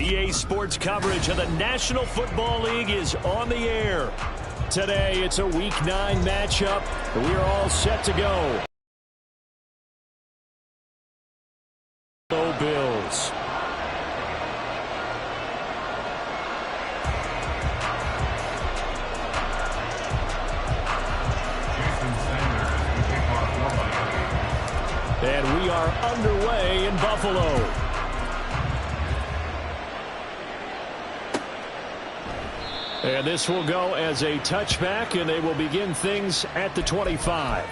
EA Sports coverage of the National Football League is on the air. Today, it's a Week 9 matchup. We are all set to go. Go Bills. And we are underway in Buffalo. And this will go as a touchback, and they will begin things at the 25.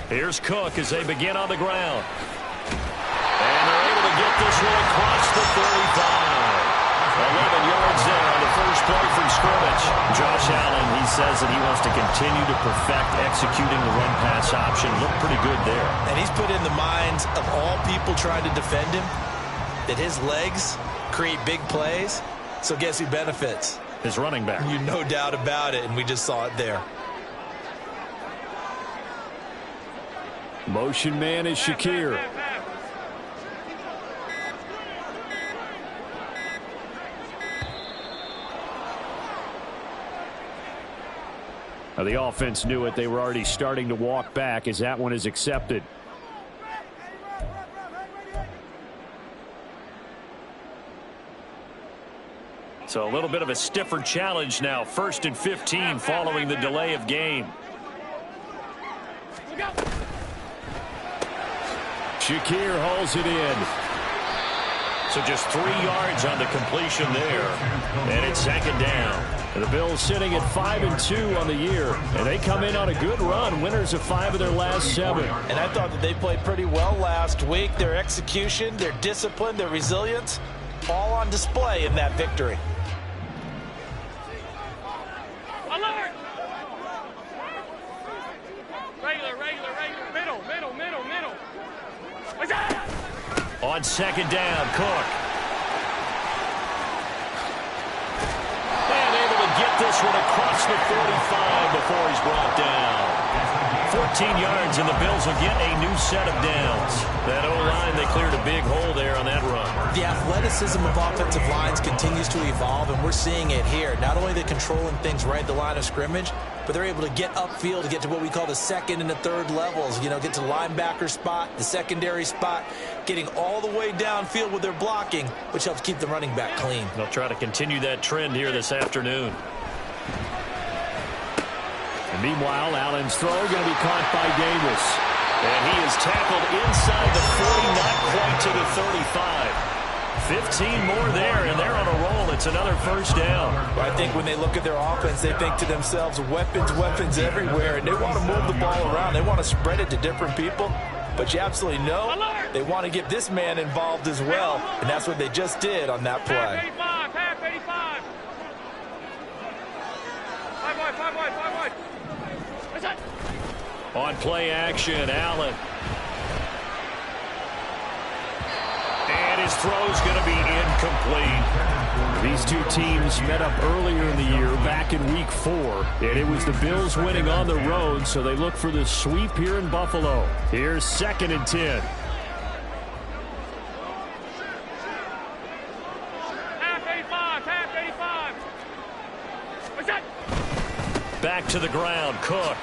Here's Cook as they begin on the ground. And they're able to get this one across the 35. 11 yards there on the first play from scrimmage. Josh Allen, he says that he wants to continue to perfect executing the run-pass option. Looked pretty good there. And he's put in the minds of all people trying to defend him that his legs create big plays. So guess who benefits? His running back. You no doubt about it, and we just saw it there. Motion man is Shakir. Now the offense knew it. They were already starting to walk back as that one is accepted. So a little bit of a stiffer challenge now. 1st and 15 following the delay of game. Shakir hauls it in. So just 3 yards on the completion there. And it's 2nd down. And the Bills sitting at 5-2 on the year. And they come in on a good run. Winners of 5 of their last 7. And I thought that they played pretty well last week. Their execution, their discipline, their resilience, all on display in that victory. Alert! Regular. Middle. On 2nd down, Cook. And able to get this one across the 45 before he's brought down. 14 yards, and the Bills will get a new set of downs. That O-line, they cleared a big hole there on that run. The athleticism of offensive lines continues to evolve, and we're seeing it here. Not only are they controlling things right at the line of scrimmage, but they're able to get upfield to get to what we call the 2nd and the 3rd levels. You know, get to the linebacker spot, the secondary spot, getting all the way downfield with their blocking, which helps keep the running back clean. They'll try to continue that trend here this afternoon. And meanwhile, Allen's throw going to be caught by Davis. And he is tackled inside the 40, not quite to the 35. 15 more there, and they're on a roll. It's another 1st down. I think when they look at their offense, they think to themselves, weapons everywhere, and they want to move the ball around. They want to spread it to different people, but you absolutely know they want to get this man involved as well, and that's what they just did on that play. Half 85. 5 wide. What's that? On play action, Allen. And his throw's going to be incomplete. These two teams met up earlier in the year, back in Week 4. And it was the Bills winning on the road, so they look for the sweep here in Buffalo. Here's 2nd and 10. Half 85. What's that? Back to the ground, Cook.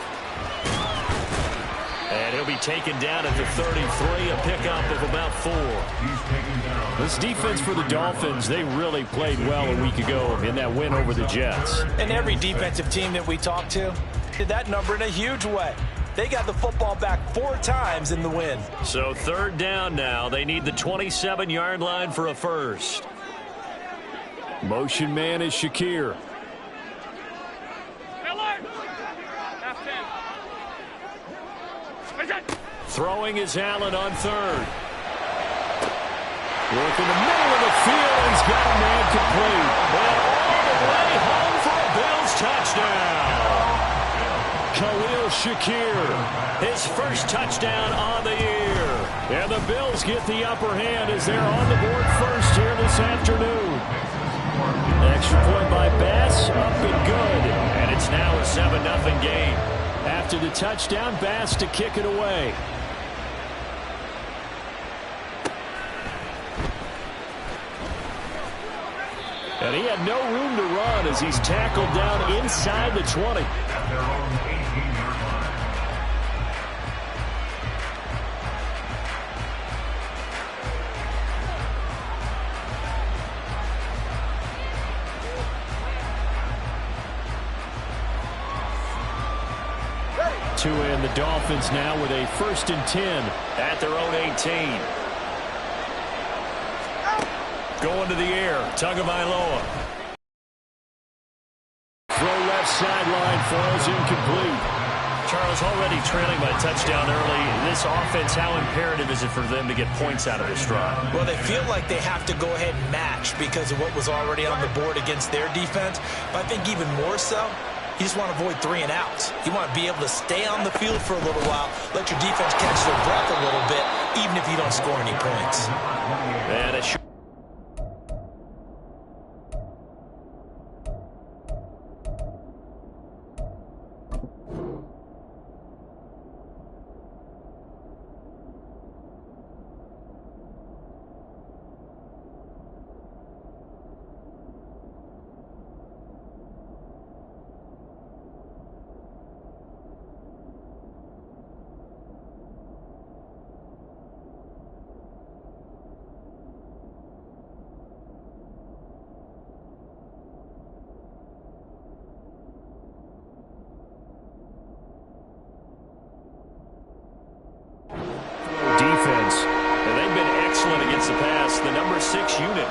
And he'll be taken down at the 33, a pickup of about 4. This defense for the Dolphins, they really played well a week ago in that win over the Jets. And every defensive team that we talked to did that number in a huge way. They got the football back 4 times in the win. So 3rd down now. They need the 27-yard line for a 1st. Motion man is Shakir. Throwing is Allen on 3rd. Work in the middle of the field, and he's got a man complete. And all the way home for a Bills touchdown. Khalil Shakir, his first touchdown on the year. And the Bills get the upper hand as they're on the board first here this afternoon. Extra point by Bass, up and good. And it's now a 7-0 game. After the touchdown, Bass to kick it away. And he had no room to run as he's tackled down inside the 20. To end the Dolphins now with a 1st and 10 at their own 18. Going to the air, Tagovailoa. Throw left sideline, falls incomplete. Charles, already trailing by touchdown early. This offense, how imperative is it for them to get points out of this drive? Well, they feel like they have to go ahead and match because of what was already on the board against their defense. But I think even more so, you just want to avoid 3 and outs. You want to be able to stay on the field for a little while, let your defense catch their breath a little bit, even if you don't score any points. And it should.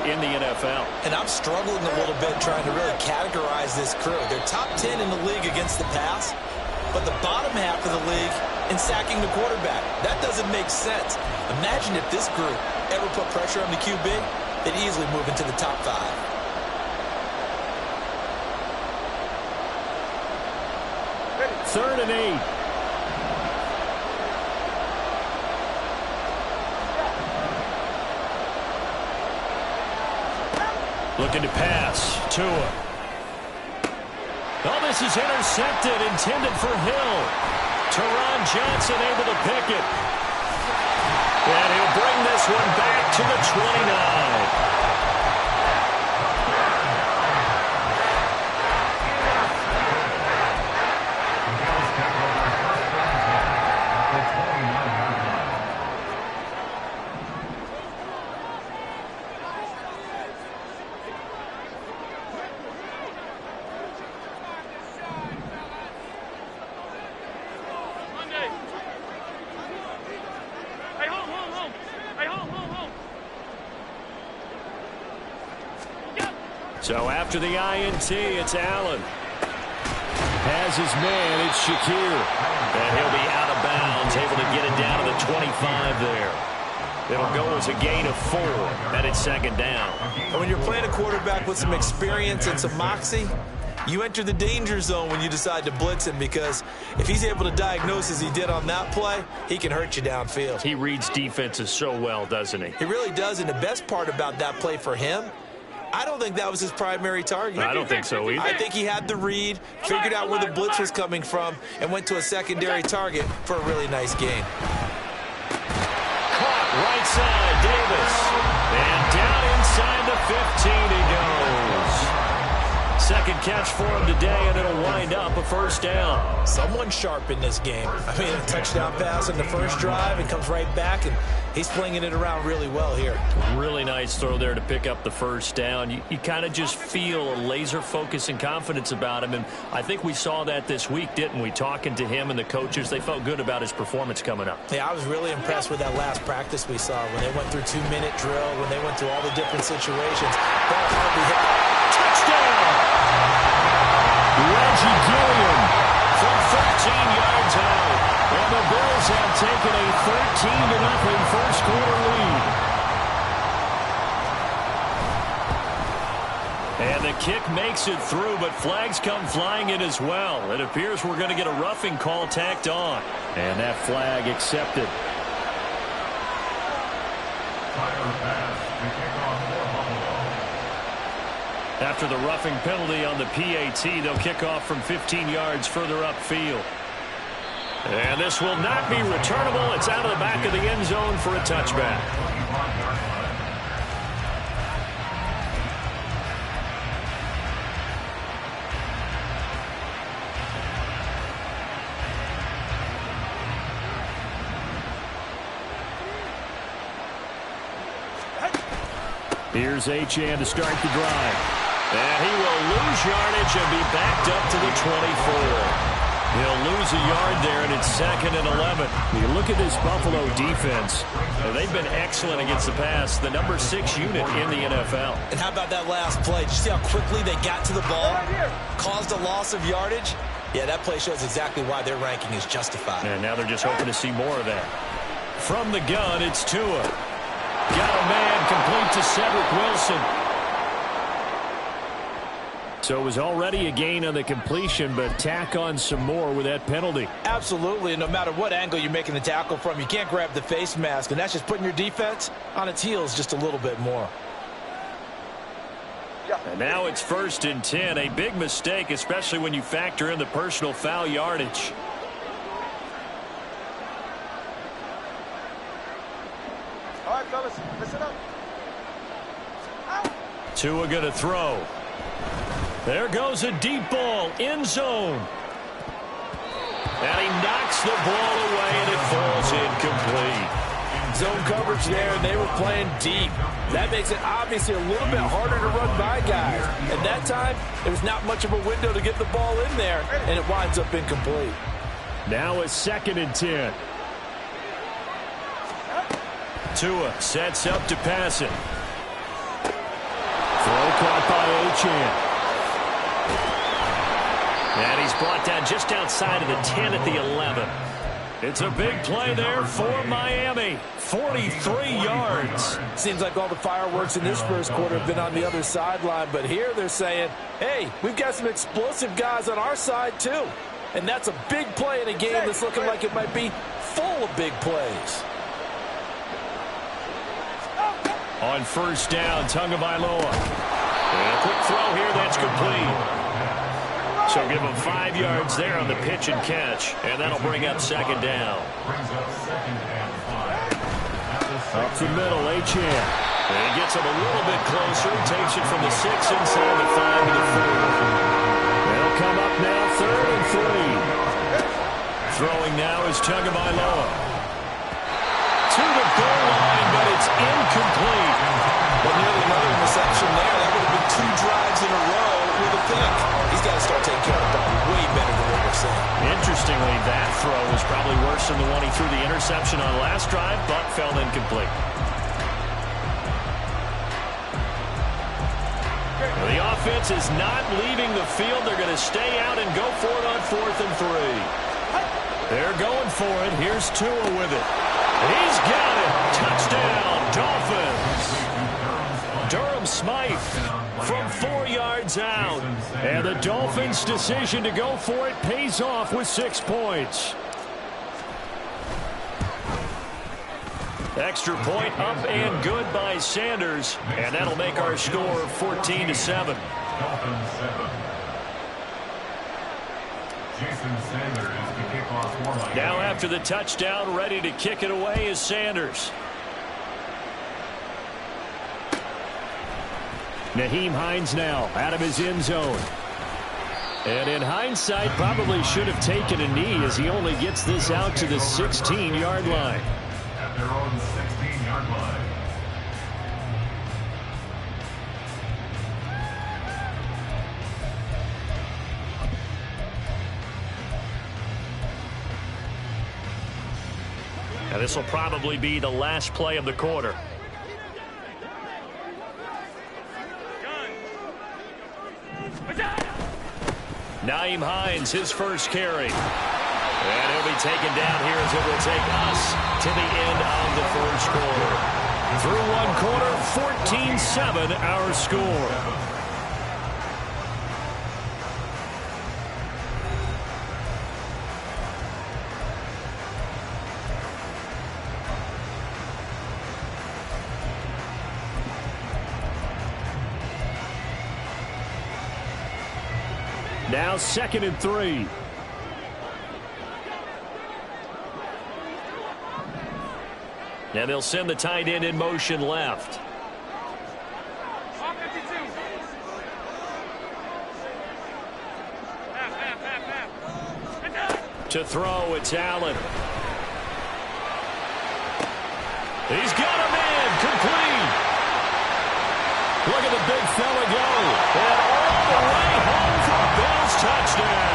In the NFL. And I'm struggling a little bit trying to really categorize this crew. They're top 10 in the league against the pass, but the bottom half of the league in sacking the quarterback. That doesn't make sense. Imagine if this group ever put pressure on the QB, they'd easily move into the top 5. Third and 8. Looking to pass. Tua. Oh, this is intercepted, intended for Hill. Teron Johnson able to pick it. And he'll bring this one back to the 29. So after the INT, it's Allen. Has his man, it's Shakir. And he'll be out of bounds, able to get it down to the 25 there. It'll go as a gain of 4, and it's 2nd down. And when you're playing a quarterback with some experience and some moxie, you enter the danger zone when you decide to blitz him, because if he's able to diagnose as he did on that play, he can hurt you downfield. He reads defenses so well, doesn't he? He really does, and the best part about that play for him, I don't think that was his primary target. I don't think so either. I think he had the read, figured out where the blitz was coming from, and went to a secondary target for a really nice gain. Caught right side, Davis. And down inside the 15 he goes. Second catch for him today, and it'll wind up a 1st down. Someone sharp in this game. I mean, a touchdown pass on the first drive and comes right back, and he's flinging it around really well here. Really nice throw there to pick up the 1st down. You kind of just feel a laser focus and confidence about him, and I think we saw that this week, didn't we? Talking to him and the coaches, they felt good about his performance coming up. Yeah, I was really impressed with that last practice we saw when they went through 2-minute drill, when they went through all the different situations. Ball hardly hit. Touchdown! Reggie Gilliam from 13 yards out. And the Bills have taken a 13-0 first quarter lead. And the kick makes it through, but flags come flying in as well. It appears we're going to get a roughing call tacked on. And that flag accepted. After the roughing penalty on the PAT, they'll kick off from 15 yards further upfield. And this will not be returnable. It's out of the back of the end zone for a touchback. Here's Achane to start the drive. And he will lose yardage and be backed up to the 24. He'll lose a yard there, and it's 2nd and 11. You look at this Buffalo defense. They've been excellent against the pass, the number 6 unit in the NFL. And how about that last play? Did you see how quickly they got to the ball? Caused a loss of yardage? Yeah, that play shows exactly why their ranking is justified. And now they're just hoping to see more of that. From the gun, it's Tua. Got a man complete to Cedric Wilson. So it was already a gain on the completion, but tack on some more with that penalty. Absolutely, and no matter what angle you're making the tackle from, you can't grab the face mask, and that's just putting your defense on its heels just a little bit more. And now it's 1st and 10, a big mistake, especially when you factor in the personal foul yardage. All right, fellas, listen up. Tua going to throw. There goes a deep ball, end zone. And he knocks the ball away, and it falls incomplete. Zone coverage there, and they were playing deep. That makes it obviously a little bit harder to run by guys. At that time, there's not much of a window to get the ball in there, and it winds up incomplete. Now it's 2nd and 10. Tua sets up to pass it. Throw caught by Achane. And he's brought down just outside of the 10 at the 11. It's a big play there for Miami. 43 yards. Seems like all the fireworks in this first quarter have been on the other sideline, but here they're saying, hey, we've got some explosive guys on our side too. And that's a big play in a game that's looking like it might be full of big plays. On 1st down, Tagovailoa. And a quick throw here, that's complete. So give him 5 yards there on the pitch and catch, and that'll bring up 2nd down. Up the middle, Achane. And he gets him a little bit closer, takes it from the 6 inside the 5 to the 4. They'll come up now, 3rd and 3. Throwing now is Tagovailoa. To the goal line, but it's incomplete. But nearly another interception there. That would have been 2 drives in a row with a pick. He's got to start taking care of the ball way better than what we're seeing. Interestingly, that throw was probably worse than the one he threw the interception on last drive, but fell incomplete. The offense is not leaving the field. They're going to stay out and go for it on 4th and 3. They're going for it. Here's Tua with it. He's got it. Touchdown, Dolphins. Durham Smythe from 4 yards out. And the Dolphins' decision to go for it pays off with 6 points. Extra point up and good by Sanders. And that'll make our score 14-7. Now after the touchdown, ready to kick it away is Sanders. Nyheim Hines now out of his end zone. And in hindsight, probably should have taken a knee as he only gets this out to the 16-yard line. At their own 16-yard line. Now this will probably be the last play of the quarter. Nyheim Hines, his first carry. And he'll be taken down here as it will take us to the end of the first quarter. Through one quarter, 14-7 our score. Now 2nd and 3. And they'll send the tight end in motion left. To throw, it's Allen. He's got a man, complete. Look at the big fella go. And all the way home for a Bills touchdown.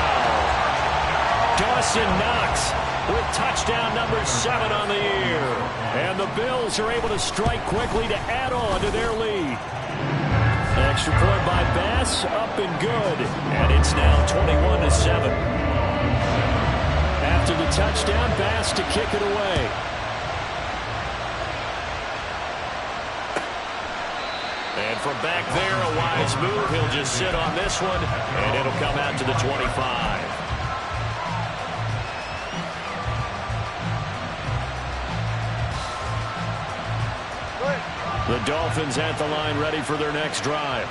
Dawson Knox with touchdown number 7 on the year. And the Bills are able to strike quickly to add on to their lead. Extra point by Bass, up and good. And it's now 21-7. After the touchdown, Bass to kick it away. And from back there, a wise move. He'll just sit on this one, and it'll come out to the 25. The Dolphins at the line, ready for their next drive.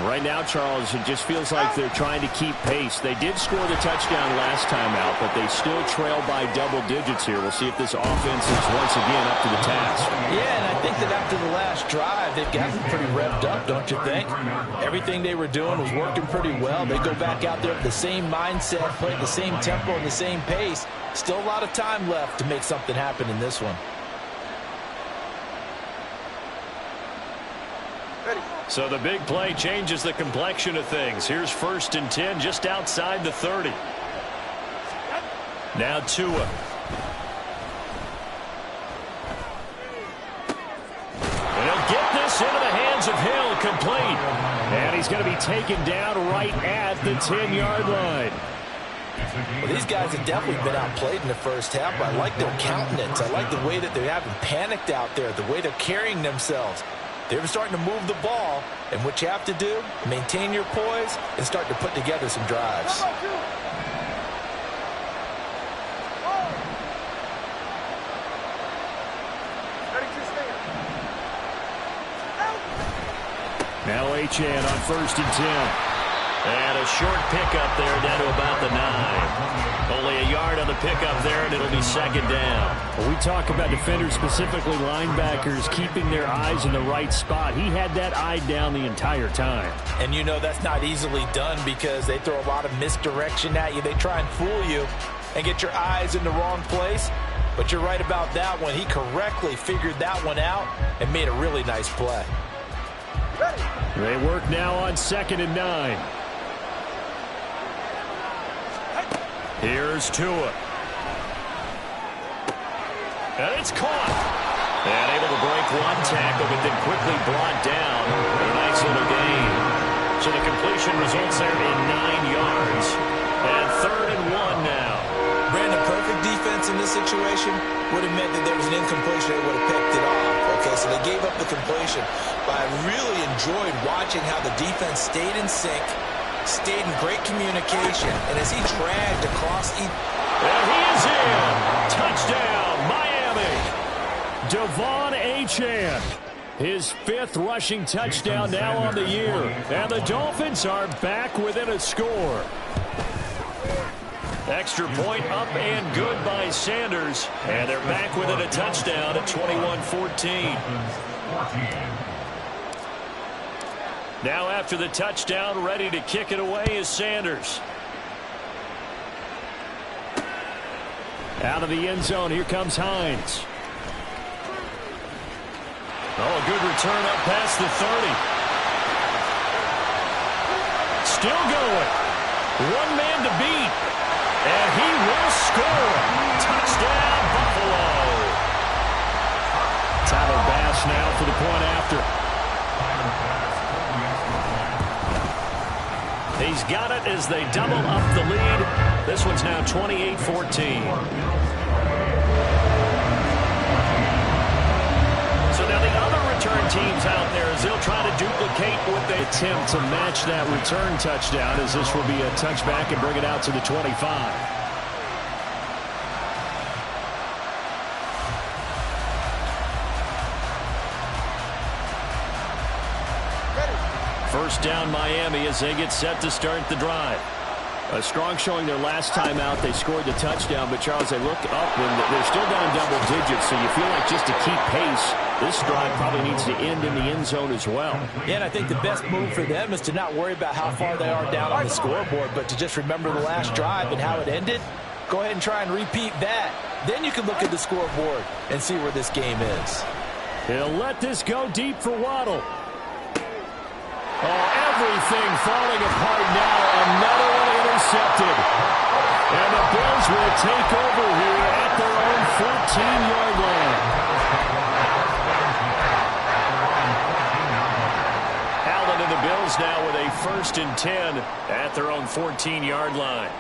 Right now, Charles, it just feels like they're trying to keep pace. They did score the touchdown last time out, but they still trail by double digits here. We'll see if this offense is once again up to the task. Yeah, and I think that after the last drive, they've gotten pretty revved up, don't you think? Everything they were doing was working pretty well. They go back out there with the same mindset, play at the same tempo and the same pace. Still a lot of time left to make something happen in this one. So the big play changes the complexion of things. Here's 1st and 10 just outside the 30. Now Tua. And he'll get this into the hands of Hill, complete. And he's going to be taken down right at the 10-yard line. Well, these guys have definitely been outplayed in the first half, but I like their countenance. I like the way that they haven't panicked out there, the way they're carrying themselves. They're starting to move the ball, and what you have to do, maintain your poise and start to put together some drives. Now Achane on 1st and 10. And a short pickup there down to about the 9. Only a yard on the pickup there, and it'll be 2nd down. Well, we talk about defenders, specifically linebackers, keeping their eyes in the right spot. He had that eye down the entire time. And you know that's not easily done because they throw a lot of misdirection at you. They try and fool you and get your eyes in the wrong place. But you're right about that one. He correctly figured that one out and made a really nice play. They work now on 2nd and 9. Here's Tua. And it's caught. And able to break one tackle, but then quickly brought down. A nice little gain. So the completion results there in 9 yards. And 3rd and 1 now. Brandon, perfect defense in this situation would have meant that there was an incompletion. They would have picked it off. Okay, so they gave up the completion. But I really enjoyed watching how the defense stayed in sync, stayed in great communication, and as he dragged across. And he is in. Touchdown, Miami. Devon Achane. His 5th rushing touchdown now on the year. And the Dolphins are back within a score. Extra point up and good by Sanders. And they're back within a touchdown at 21-14. Now after the touchdown, ready to kick it away is Sanders. Out of the end zone, here comes Hines. Oh, a good return up past the 30. Still going. One man to beat. And he will score. Touchdown, Buffalo. Tyler Bass now for the point after. He's got it as they double up the lead. This one's now 28-14. So now the other return teams out there as they'll try to duplicate what they attempt to match that return touchdown, as this will be a touchback and bring it out to the 25. first down Miami as they get set to start the drive. A strong showing their last time out. They scored the touchdown, but Charles, they look up when they're still down in double digits, so you feel like just to keep pace, this drive probably needs to end in the end zone as well. Yeah, and I think the best move for them is to not worry about how far they are down on the scoreboard, but to just remember the last drive and how it ended. Go ahead and try and repeat that. Then you can look at the scoreboard and see where this game is. He'll let this go deep for Waddle. Oh, everything falling apart now. Another one intercepted. And the Bills will take over here at their own 14-yard line. Allen and the Bills now with a 1st and 10 at their own 14-yard line.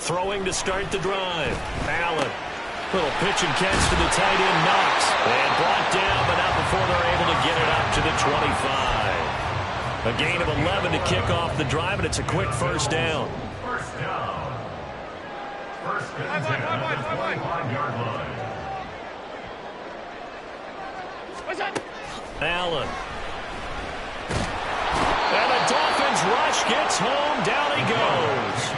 Throwing to start the drive. Allen. Little pitch and catch to the tight end, Knox. And brought down, but not before they're able to get it up to the 25. A gain of 11 to kick off the drive, and it's a quick first down. First down. First and 10 at the 25-yard line. Allen. And the Dolphins rush gets home. Down he goes.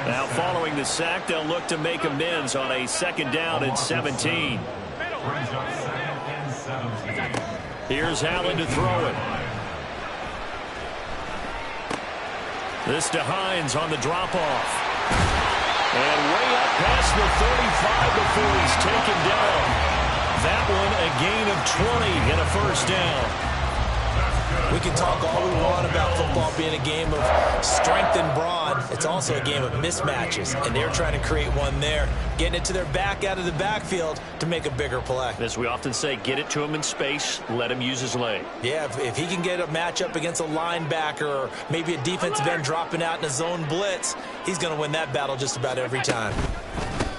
Now following the sack, they'll look to make amends on a 2nd down and 17. Here's Allen to throw it. This to Hines on the drop-off. And way up past the 35 before he's taken down. That one a gain of 20 and a first down. We can talk all we want about football being a game of strength and brawn. It's also a game of mismatches, and they're trying to create one there, getting it to their back out of the backfield to make a bigger play. As we often say, get it to him in space, let him use his leg. Yeah, if he can get a matchup against a linebacker or maybe a defensive end dropping out in a zone blitz, he's going to win that battle just about every time.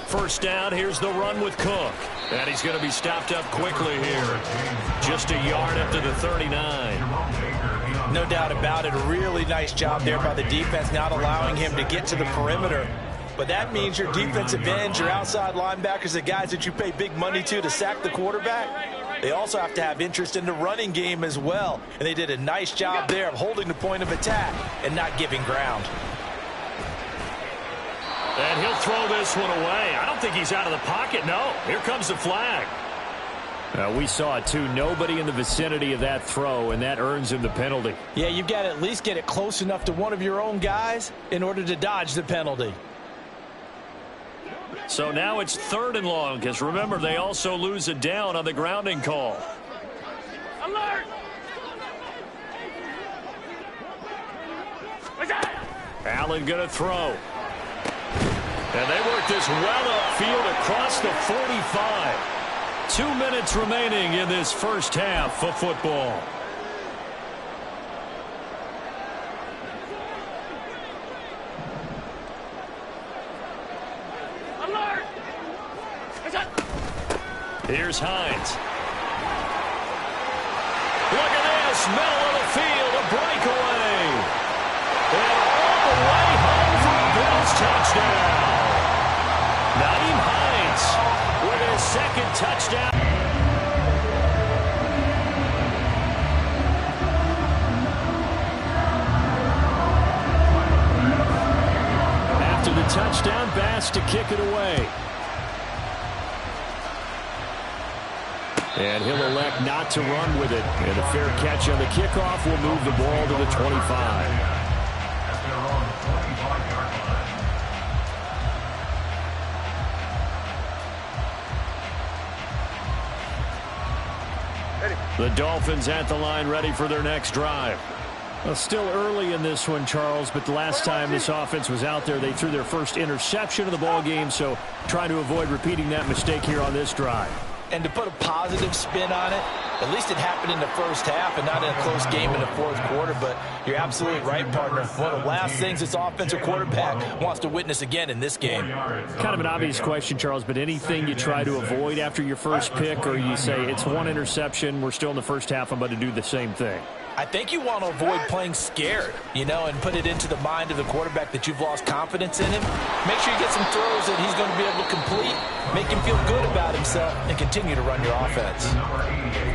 First down, here's the run with Cook. And he's going to be stopped up quickly here. Just a yard up to the 39. No doubt about it. A really nice job there by the defense, not allowing him to get to the perimeter. But that means your defensive ends, your outside linebackers, the guys that you pay big money to sack the quarterback, they also have to have interest in the running game as well. And they did a nice job there of holding the point of attack and not giving ground. And he'll throw this one away. I don't think he's out of the pocket. No, here comes the flag. We saw it, too. Nobody in the vicinity of that throw, and that earns him the penalty. Yeah, you've got to at least get it close enough to one of your own guys in order to dodge the penalty. So now it's 3rd and long, because remember, they also lose a down on the grounding call. Alert! Allen going to throw. And they work this well upfield across the 45. 2 minutes remaining in this first half of football. Alert! Here's Hines. Look at this, middle of the field, a breakaway. And all the way home for a Bills touchdown. Nyheim Hines with his 2nd touchdown. After the touchdown, Bass to kick it away. And he'll elect not to run with it. And a fair catch on the kickoff will move the ball to the 25. The Dolphins at the line, ready for their next drive. Well, still early in this one, Charles, but the last time this offense was out there, they threw their first interception of the ball game, so trying to avoid repeating that mistake here on this drive. And to put a positive spin on it, at least it happened in the first half and not in a close game in the 4th quarter. But you're absolutely right, partner. One of the last things this offensive quarterback wants to witness again in this game. Kind of an obvious question, Charles, but anything you try to avoid after your first pick, or you say it's one interception, we're still in the first half, I'm about to do the same thing? I think you want to avoid playing scared, and put it into the mind of the quarterback that you've lost confidence in him. Make sure you get some throws that he's going to be able to complete, make him feel good about himself, and continue to run your offense.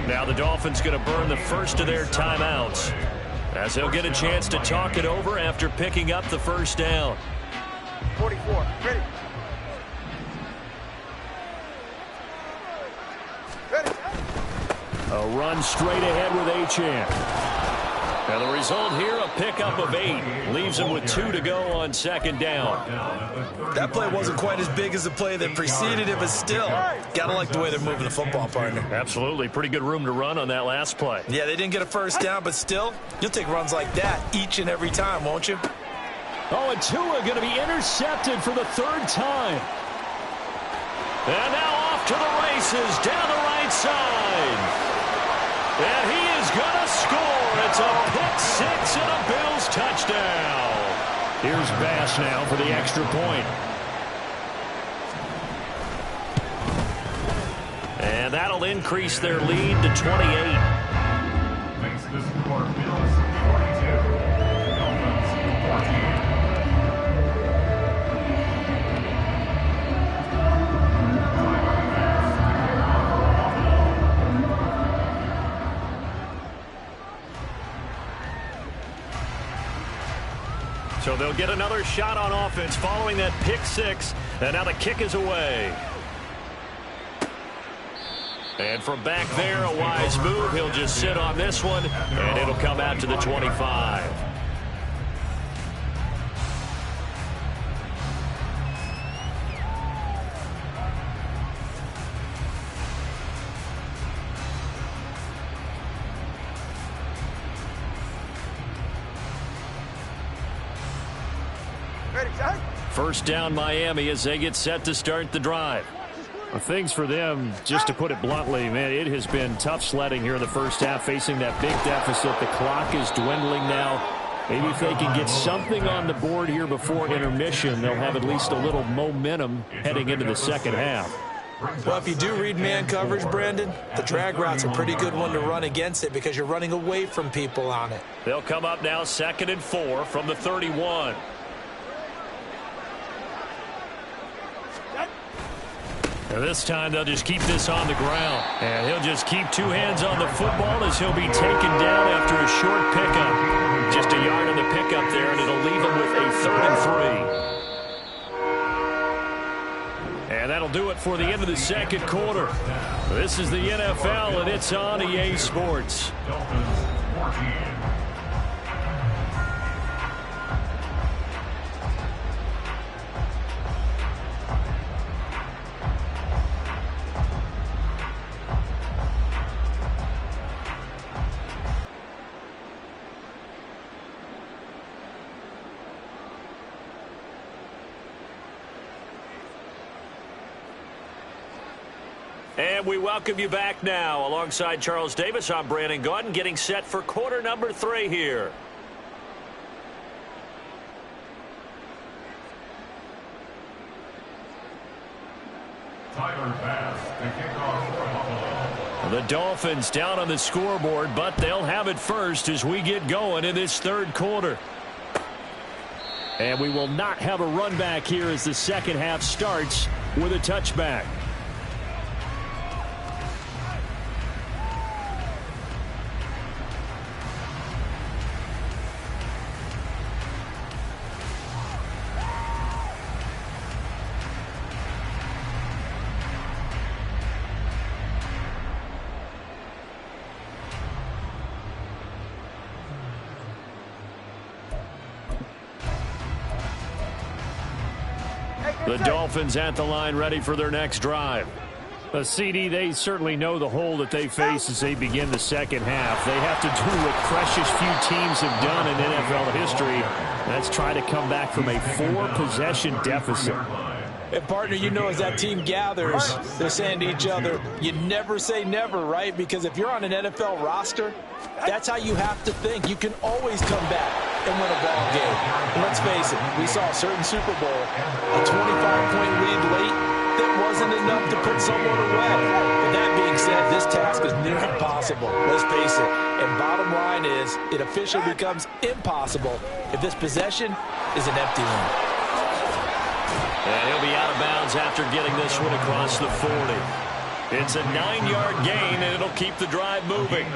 Now the Dolphins going to burn the first of their timeouts, as he'll get a chance to talk it over after picking up the first down. 44, ready. A run straight ahead with Achane. And the result here, a pickup of 8. Leaves him with 2 to go on second down. That play wasn't quite as big as the play that preceded it, but still, got to like the way they're moving the football, partner. Absolutely. Pretty good room to run on that last play. Yeah, they didn't get a first down, but still, you'll take runs like that each and every time, won't you? Oh, and Tua going to be intercepted for the 3rd time. And now off to the races down the right side. And he is going to score. It's a pick-6 and a Bills touchdown. Here's Bass now for the extra point. And that'll increase their lead to 28. Makes this score Bills 42, Dolphins 14. So they'll get another shot on offense following that pick-6. And now the kick is away. And from back there, a wise move. He'll just sit on this one, and it'll come out to the 25. First down Miami as they get set to start the drive. Well, things for them, just to put it bluntly, man, it has been tough sledding here in the first half, facing that big deficit. The clock is dwindling now. Maybe if they can get something on the board here before intermission, they'll have at least a little momentum heading into the second half. Well, if you do read man coverage, Brandon, the drag route's a pretty good one to run against it because you're running away from people on it. They'll come up now 2nd and 4 from the 31. And this time they'll just keep this on the ground. And he'll just keep 2 hands on the football as he'll be taken down after a short pickup. Just a yard on the pickup there, and it'll leave him with a 3rd and 3. And that'll do it for the end of the second quarter. This is the NFL, and it's on EA Sports. Dolphins 14. And we welcome you back now. Alongside Charles Davis, I'm Brandon Gaudin, getting set for quarter number 3 here. Tyler Bass, the kickoff for Buffalo. The Dolphins down on the scoreboard, but they'll have it first as we get going in this 3rd quarter. And we will not have a run back here as the second half starts with a touchback. The Dolphins at the line ready for their next drive. CD, they certainly know the hole that they face as they begin the second half. They have to do what precious few teams have done in NFL history. That's try to come back from a 4-possession deficit. And, partner, as that team gathers, they're saying to each other, you never say never, right? Because if you're on an NFL roster, that's how you have to think. You can always come back and win a ball game. And let's face it, we saw a certain Super Bowl, a 25-point lead late, that wasn't enough. enough to put someone away. But that being said, this task is near impossible. Let's face it. And bottom line is, it officially becomes impossible if this possession is an empty one. And he'll be out of bounds after getting this one across the 40. It's a 9-yard gain, and it'll keep the drive moving.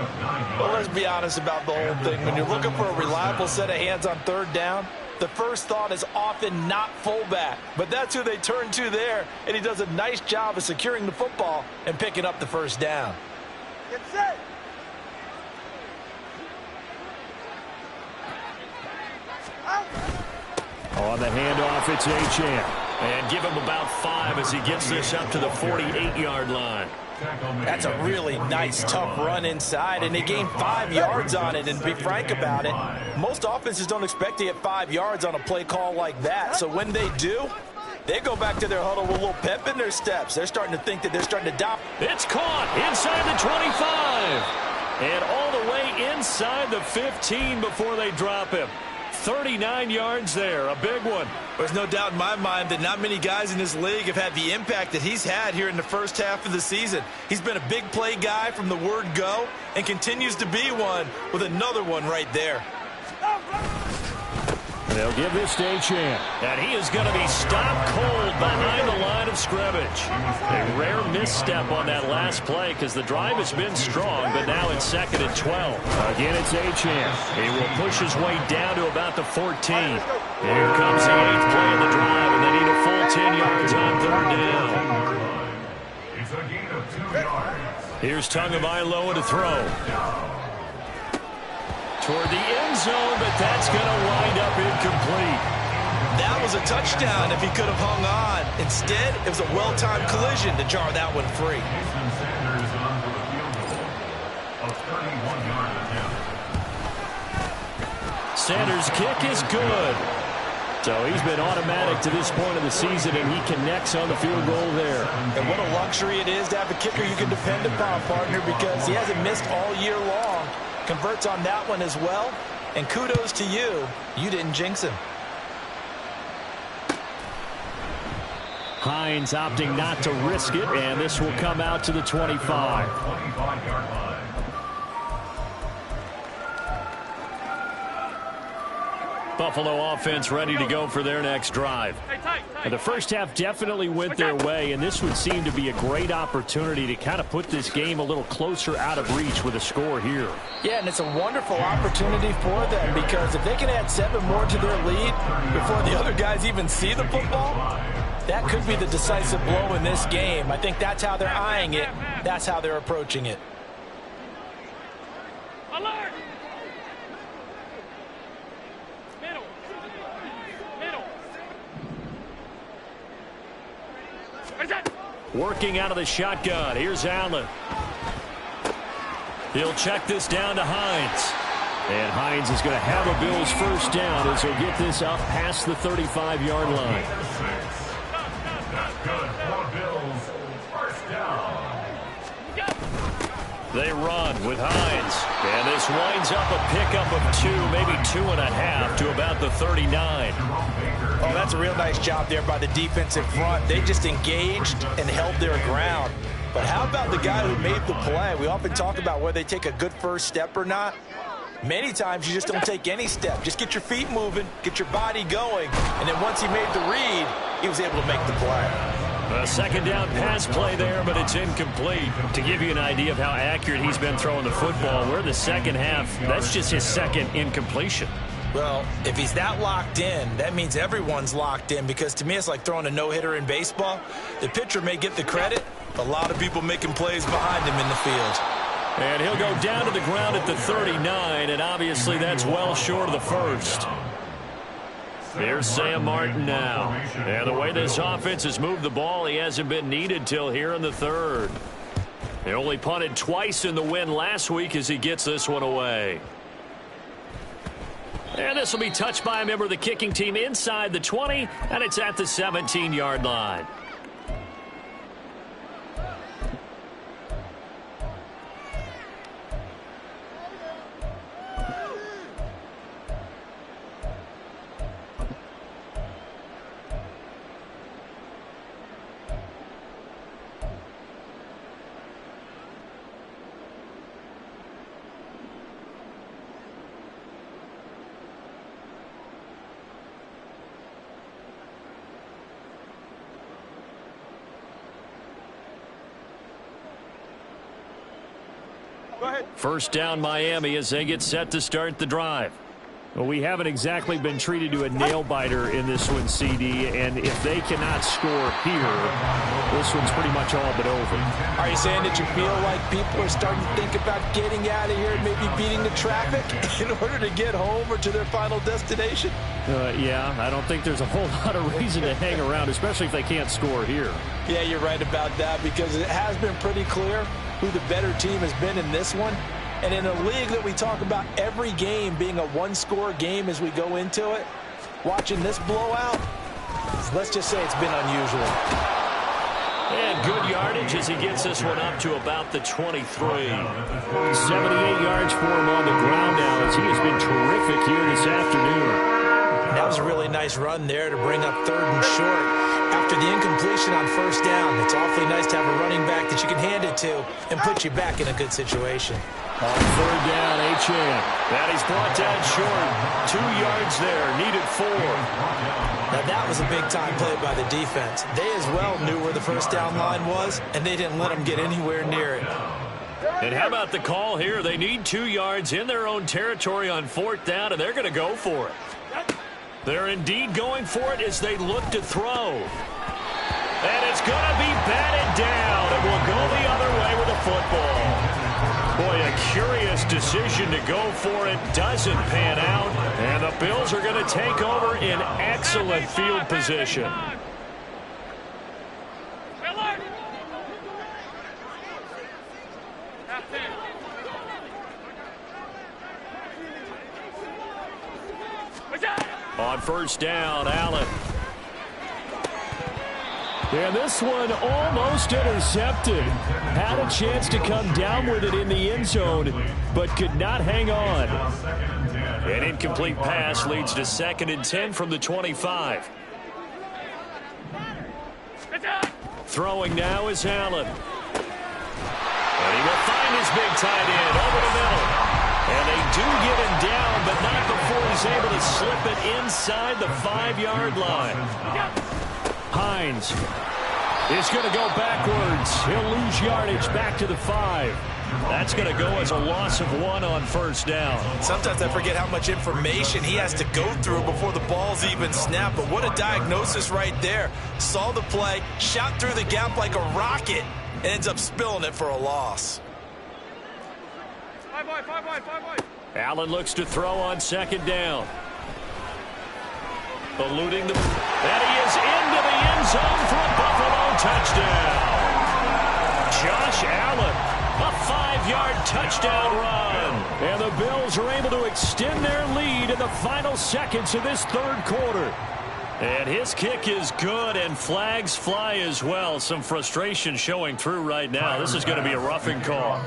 Well, let's be honest about the whole thing. When you're looking for a reliable set of hands on third down, the first thought is often not fullback. But that's who they turn to there, and he does a nice job of securing the football and picking up the first down. Get set. On the handoff, it's Achane. And give him about 5 as he gets this up to the 48-yard line. That's a really nice, tough run inside, and they gained 5 yards on it. And to be frank about it, most offenses don't expect to get 5 yards on a play call like that. So when they do, they go back to their huddle with a little pep in their steps. They're starting to think that they're starting to dominate. It's caught inside the 25. And all the way inside the 15 before they drop him. 39 yards there, a big one. There's no doubt in my mind that not many guys in this league have had the impact that he's had here in the first half of the season. He's been a big play guy from the word go and continues to be one with another one right there. They'll give this to Achane. And he is going to be stopped cold behind the line of scrimmage. A rare misstep on that last play because the drive has been strong, but now it's 2nd and 12. Again, it's Achane. He will push his way down to about the 14. Here comes the 8th play of the drive, and they need a full 10 yards on third down. It's a gain of 2 yards. Here's Tagovailoa to throw. Toward the end zone, but that's going to wind up incomplete. That was a touchdown if he could have hung on. Instead, it was a well-timed collision to jar that one free. Jason Sanders on for the field goal. A 31-yard attempt. Sanders' kick is good. So he's been automatic to this point of the season, and he connects on the field goal there. And what a luxury it is to have a kicker you can depend upon, partner, because he hasn't missed all year long. Converts on that one as well. And kudos to you. You didn't jinx him. Hines opting not to risk it, and this will come out to the 25. 25-yard line. Buffalo offense ready to go for their next drive. And the first half definitely went their way, and this would seem to be a great opportunity to kind of put this game a little closer out of reach with a score here. Yeah, and it's a wonderful opportunity for them because if they can add 7 more to their lead before the other guys even see the football, that could be the decisive blow in this game. I think that's how they're eyeing it. That's how they're approaching it. Alert! Working out of the shotgun. Here's Allen. He'll check this down to Hines. And Hines is going to have a Bills first down as he'll get this up past the 35-yard line. That's good for Bills. First down. They run with Hines. And this winds up a pickup of 2, maybe 2.5 to about the 39. Oh, that's a real nice job there by the defensive front. They just engaged and held their ground. But how about the guy who made the play? We often talk about whether they take a good first step or not. Many times you just don't take any step. Just get your feet moving, get your body going, and then once he made the read, he was able to make the play. A second down pass play there, but it's incomplete. To give you an idea of how accurate he's been throwing the football, we're the second half. That's just his second incompletion. Well, if he's that locked in, that means everyone's locked in because to me it's like throwing a no-hitter in baseball. The pitcher may get the credit, a lot of people making plays behind him in the field. And he'll go down to the ground at the 39, and obviously that's well short of the first. Here's Sam Martin now. And the way this offense has moved the ball, he hasn't been needed till here in the third. He only punted twice in the win last week as he gets this one away. And this will be touched by a member of the kicking team inside the 20, and it's at the 17-yard line. Go ahead. First down Miami as they get set to start the drive. Well, we haven't exactly been treated to a nail-biter in this one, CD, and if they cannot score here, this one's pretty much all but over. Are you saying that you feel like people are starting to think about getting out of here and maybe beating the traffic in order to get home or to their final destination? Yeah, I don't think there's a whole lot of reason to hang around, especially if they can't score here. Yeah, you're right about that because it has been pretty clear who the better team has been in this one. And in a league that we talk about every game being a one-score game as we go into it, watching this blowout, let's just say it's been unusual. And good yardage as he gets this one up to about the 23. 78 yards for him on the ground now as he has been terrific here this afternoon. That was a really nice run there to bring up 3rd and short. After the incompletion on first down, it's awfully nice to have a running back that you can hand it to and put you back in a good situation. On 3rd down, Achane. And he's brought down short. 2 yards there, needed 4. Now that was a big-time play by the defense. They as well knew where the first down line was, and they didn't let them get anywhere near it. And how about the call here? They need 2 yards in their own territory on 4th down, and they're going to go for it. They're indeed going for it as they look to throw. And it's going to be batted down. It will go the other way with the football. Boy, a curious decision to go for it. Doesn't pan out. And the Bills are going to take over in excellent field position. On first down, Allen. And this one almost intercepted. Had a chance to come down with it in the end zone, but could not hang on. An incomplete pass leads to 2nd and 10 from the 25. Throwing now is Allen. And he will find his big tight end over the middle. And they do get him down, but not before he's able to slip it inside the 5-yard line. Hines is going to go backwards. He'll lose yardage back to the 5. That's going to go as a loss of 1 on first down. Sometimes I forget how much information he has to go through before the ball's even snapped. But what a diagnosis right there. Saw the play, shot through the gap like a rocket, and ends up spilling it for a loss. 5 wide. Allen looks to throw on 2nd down. Eluding the... And he is into the end zone for a Buffalo touchdown. Josh Allen, a 5-yard touchdown run. And the Bills are able to extend their lead in the final seconds of this 3rd quarter. And his kick is good, and flags fly as well. Some frustration showing through right now. This is going to be a roughing call.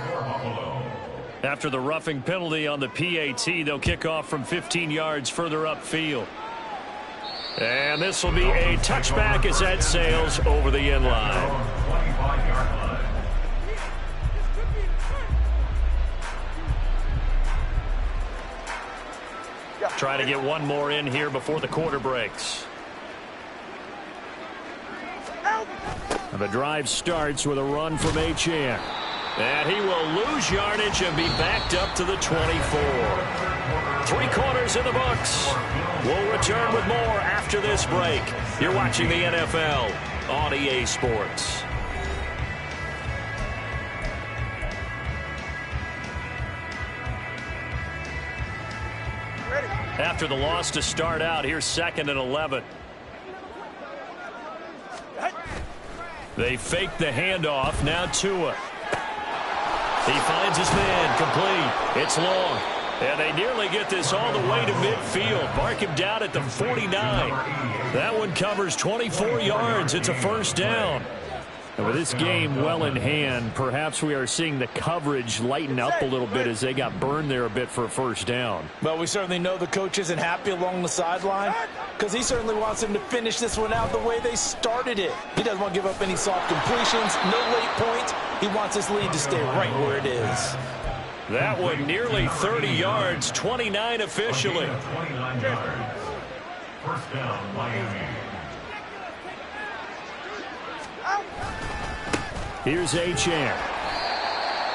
After the roughing penalty on the PAT, they'll kick off from 15 yards further upfield. And this will be a touchback as that sails over the end line. Try to get one more in here before the quarter breaks. And the drive starts with a run from Achane. And he will lose yardage and be backed up to the 24. 3 quarters in the books. We'll return with more after this break. You're watching the NFL on EA Sports. After the loss to start out, here's 2nd and 11. They fake the handoff. Now Tua. He finds his man, complete. It's long. And they nearly get this all the way to midfield. Mark him down at the 49. That one covers 24 yards. It's a first down. And with this game well in hand, perhaps we are seeing the coverage lighten up a little bit as they got burned there a bit for a first down. Well, we certainly know the coach isn't happy along the sideline because he certainly wants them to finish this one out the way they started it. He doesn't want to give up any soft completions, no late points. He wants his lead to stay right where it is. That one nearly 30 yards, 29 officially. 29 yards. First down, Miami. Here's Achane.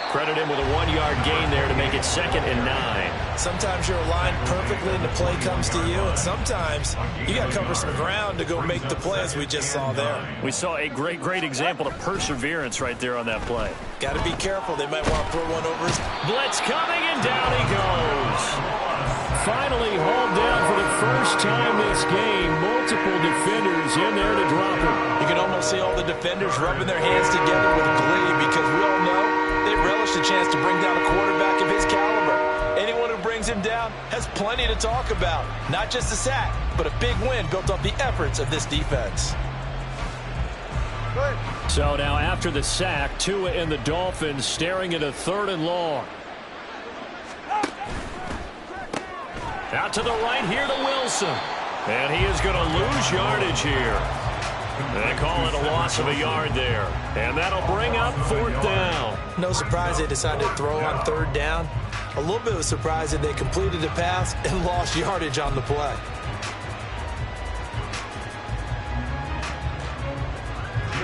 Credit him with a 1-yard gain there to make it 2nd and 9. Sometimes you're aligned perfectly and the play comes to you, and sometimes you got to cover some ground to go make the play, as we just saw there. We saw a great example of perseverance right there on that play. Got to be careful. They might want to throw one over his... Blitz coming, and down he goes. Finally hauled down for the first time this game. Multiple defenders in there to drop him. You can almost see all the defenders rubbing their hands together with glee, because we all know they relish the chance to bring down a quarterback of his caliber. Anyone who brings him down has plenty to talk about. Not just a sack, but a big win built off the efforts of this defense. So now after the sack, Tua and the Dolphins staring at a 3rd and long. Out to the right here to Wilson. And he is going to lose yardage here. They call it a loss of a yard there. And that'll bring up 4th down. No surprise they decided to throw on 3rd down. A little bit of a surprise that they completed the pass and lost yardage on the play.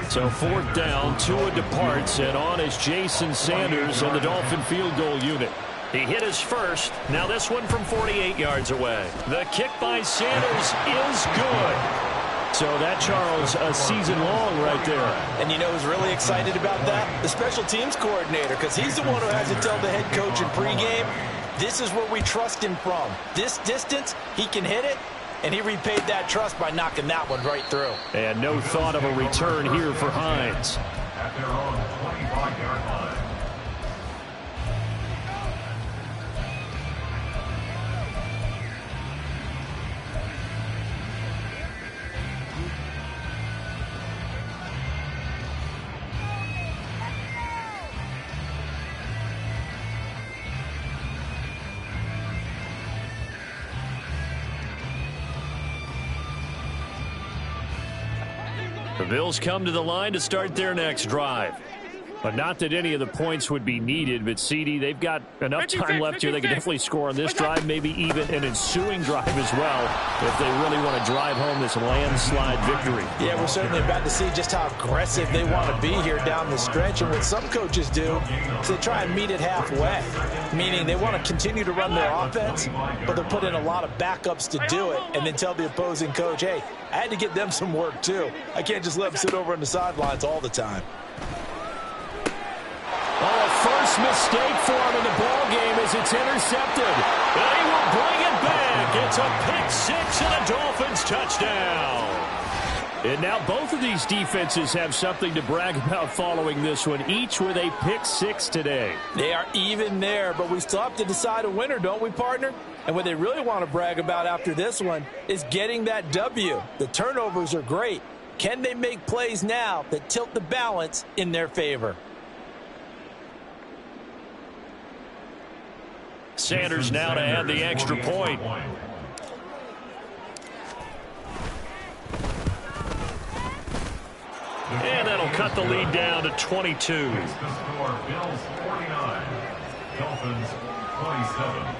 So 4th down, Tua departs, and on is Jason Sanders and the Dolphin field goal unit. He hit his first. Now this one from 48 yards away. The kick by Sanders is good. So that, Charles, a season long right there. And you know who's really excited about that? The special teams coordinator, because he's the one who has to tell the head coach in pregame, this is where we trust him from. This distance, he can hit it, and he repaid that trust by knocking that one right through. And no thought of a return here for Hines. At their own 25-yard line. The Bills come to the line to start their next drive. But not that any of the points would be needed, but CD, they've got enough time left here. They can definitely score on this drive, maybe even an ensuing drive as well, if they really want to drive home this landslide victory. Yeah, we're certainly about to see just how aggressive they want to be here down the stretch. And what some coaches do is they try and meet it halfway, meaning they want to continue to run their offense, but they'll put in a lot of backups to do it and then tell the opposing coach, hey, I had to get them some work too. I can't just let them sit over on the sidelines all the time. Oh, a first mistake for him in the ball game as it's intercepted. They will bring it back. It's a pick 6 and a Dolphins touchdown. And now both of these defenses have something to brag about following this one, each with a pick 6 today. They are even there, but we still have to decide a winner, don't we, partner? And what they really want to brag about after this one is getting that W. The turnovers are great. Can they make plays now that tilt the balance in their favor? Sanders now to add the extra point. And that'll cut the lead down to 22. The score, Bills 49, Dolphins 27.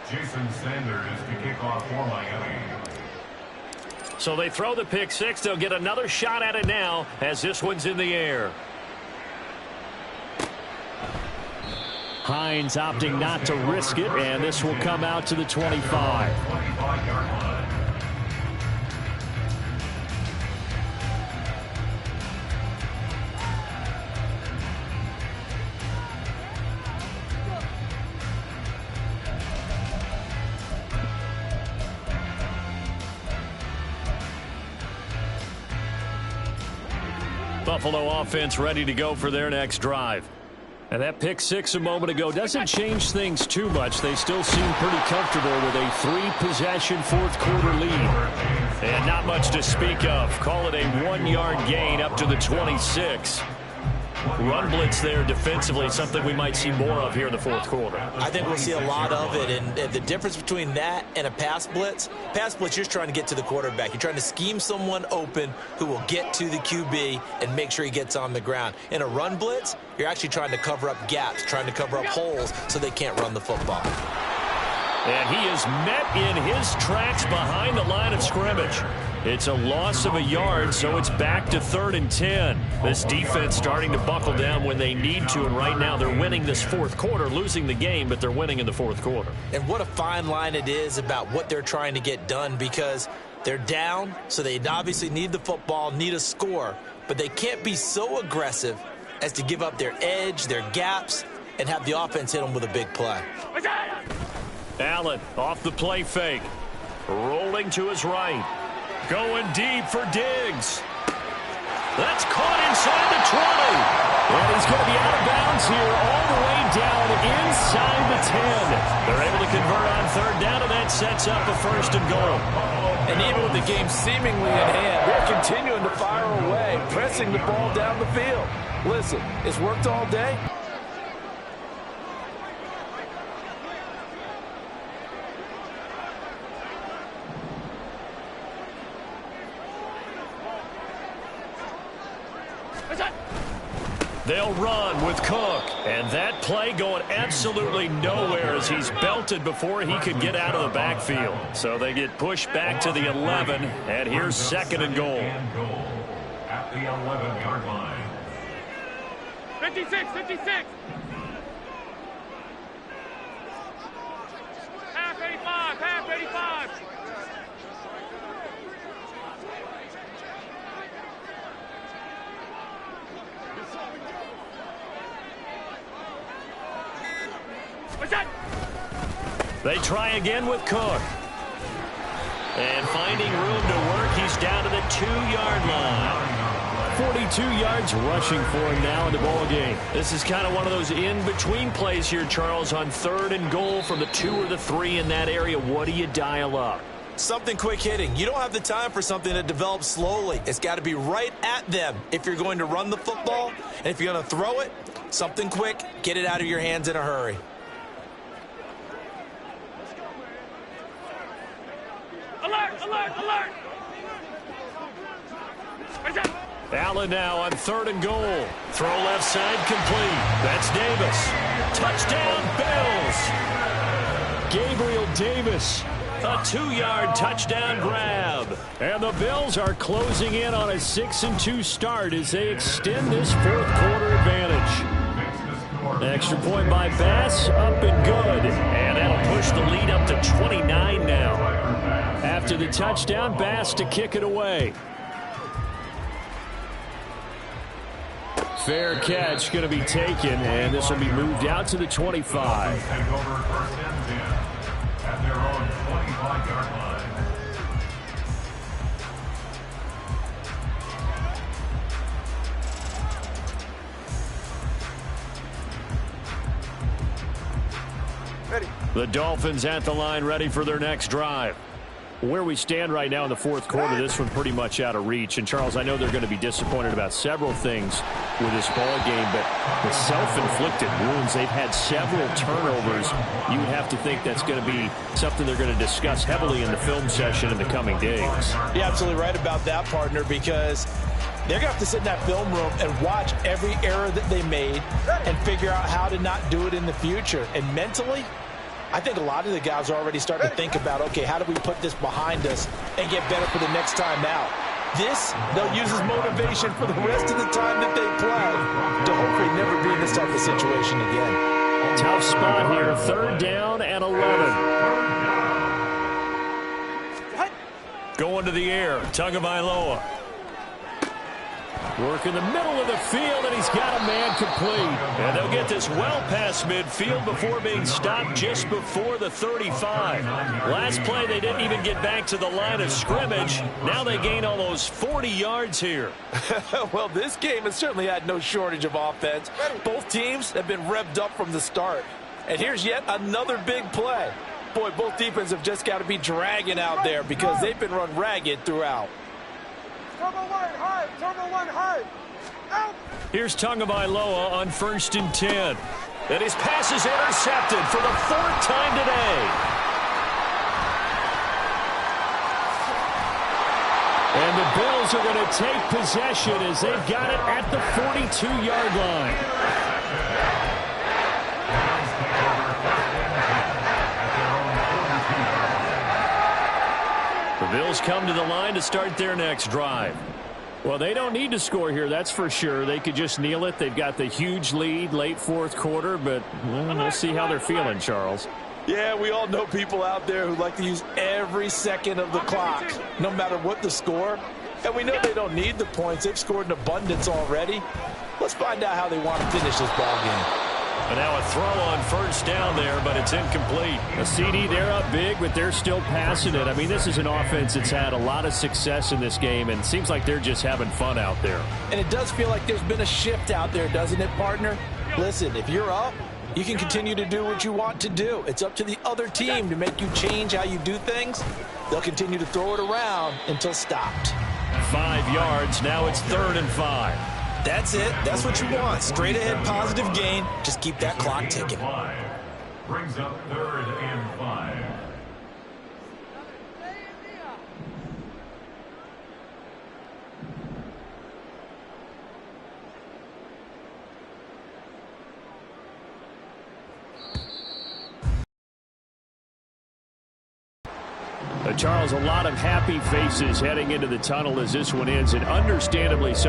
Jason Sanders to kick off for Miami. So they throw the pick 6. They'll get another shot at it now as this one's in the air. Hines opting not to risk it, and this will come out to the 25. 25-yard line. Buffalo offense ready to go for their next drive. And that pick 6 a moment ago doesn't change things too much. They still seem pretty comfortable with a 3-possession fourth-quarter lead. And not much to speak of. Call it a 1-yard gain up to the 26. Run blitz there defensively, something we might see more of here in the fourth quarter. I think we'll see a lot of it, and the difference between that and a pass blitz, you're just trying to get to the quarterback. You're trying to scheme someone open who will get to the QB and make sure he gets on the ground. In a run blitz, you're actually trying to cover up gaps, trying to cover up holes so they can't run the football. And he is met in his tracks behind the line of scrimmage. It's a loss of a yard, so it's back to 3rd and 10. This defense starting to buckle down when they need to, and right now they're winning this fourth quarter, losing the game, but they're winning in the fourth quarter. And what a fine line it is about what they're trying to get done, because they're down, so they obviously need the football, need a score, but they can't be so aggressive as to give up their edge, their gaps, and have the offense hit them with a big play. Allen off the play fake. Rolling to his right. Going deep for Diggs. That's caught inside the 20. And he's going to be out of bounds here all the way down inside the 10. They're able to convert on 3rd down, and that sets up a 1st and goal. And even with the game seemingly in hand, they're continuing to fire away, pressing the ball down the field. Listen, it's worked all day. They'll run with Cook. And that play going absolutely nowhere as he's belted before he could get out of the backfield. So they get pushed back to the 11, and here's 2nd and goal. At the 11-yard line. 56, 56. Half 85, half 85. They try again with Cook. And finding room to work, he's down to the 2-yard line. 42 yards rushing for him now in the ball game. This is kind of one of those in-between plays here, Charles, on 3rd and goal from the 2 or the 3 in that area. What do you dial up? Something quick hitting. You don't have the time for something that develops slowly. It's got to be right at them if you're going to run the football. And if you're going to throw it, something quick, get it out of your hands in a hurry. Alert, alert, alert. Allen now on 3rd and goal. Throw left side complete. That's Davis. Touchdown, Bills. Gabriel Davis. A 2-yard touchdown grab. And the Bills are closing in on a 6-2 start as they extend this fourth quarter advantage. Extra point by Bass, up and good. And that'll push the lead up to 29 now. After the touchdown, Bass to kick it away. Fair catch going to be taken, and this will be moved out to the 25. Take over 1st and 10 at their own 25-yard line. The Dolphins at the line, ready for their next drive. Where we stand right now in the fourth quarter, this one pretty much out of reach. And, Charles, I know they're going to be disappointed about several things with this ball game, but the self-inflicted wounds, they've had several turnovers. You would have to think that's going to be something they're going to discuss heavily in the film session in the coming days. You're absolutely right about that, partner, because they're going to have to sit in that film room and watch every error that they made and figure out how to not do it in the future. And mentally, I think a lot of the guys are already starting to think about, okay, how do we put this behind us and get better for the next time out? This, they'll use as motivation for the rest of the time that they play to hopefully never be in this type of situation again. Tough spot here, 3rd down and 11. Going to the air, Tagovailoa. Work in the middle of the field, and he's got a man complete. And they'll get this well past midfield before being stopped just before the 35. Last play, they didn't even get back to the line of scrimmage. Now they gain almost 40 yards here. Well, this game has certainly had no shortage of offense. Both teams have been revved up from the start. And here's yet another big play. Boy, both defenses have just got to be dragging out there because they've been run ragged throughout. Turbo 1 hard, turbo 1 hard. Out. Here's Tagovailoa on 1st and 10. And his pass is intercepted for the 4th time today. And the Bills are going to take possession as they've got it at the 42-yard line. The Bills come to the line to start their next drive. Well, they don't need to score here, that's for sure. They could just kneel it. They've got the huge lead late fourth quarter, but we'll see how they're feeling, Charles. Yeah, we all know people out there who like to use every second of the clock, no matter what the score. And we know they don't need the points. They've scored in abundance already. Let's find out how they want to finish this ball game. And now a throw on first down there, but it's incomplete. A CD, they're up big, but they're still passing it. I mean, this is an offense that's had a lot of success in this game, and it seems like they're just having fun out there. And it does feel like there's been a shift out there, doesn't it, partner? Listen, if you're up, you can continue to do what you want to do. It's up to the other team to make you change how you do things. They'll continue to throw it around until stopped. 5 yards. Now it's 3rd and 5. That's it. That's what you want. Straight ahead, positive gain. Just keep that clock ticking. Brings up 3rd and 5. Charles, a lot of happy faces heading into the tunnel as this one ends, and understandably so.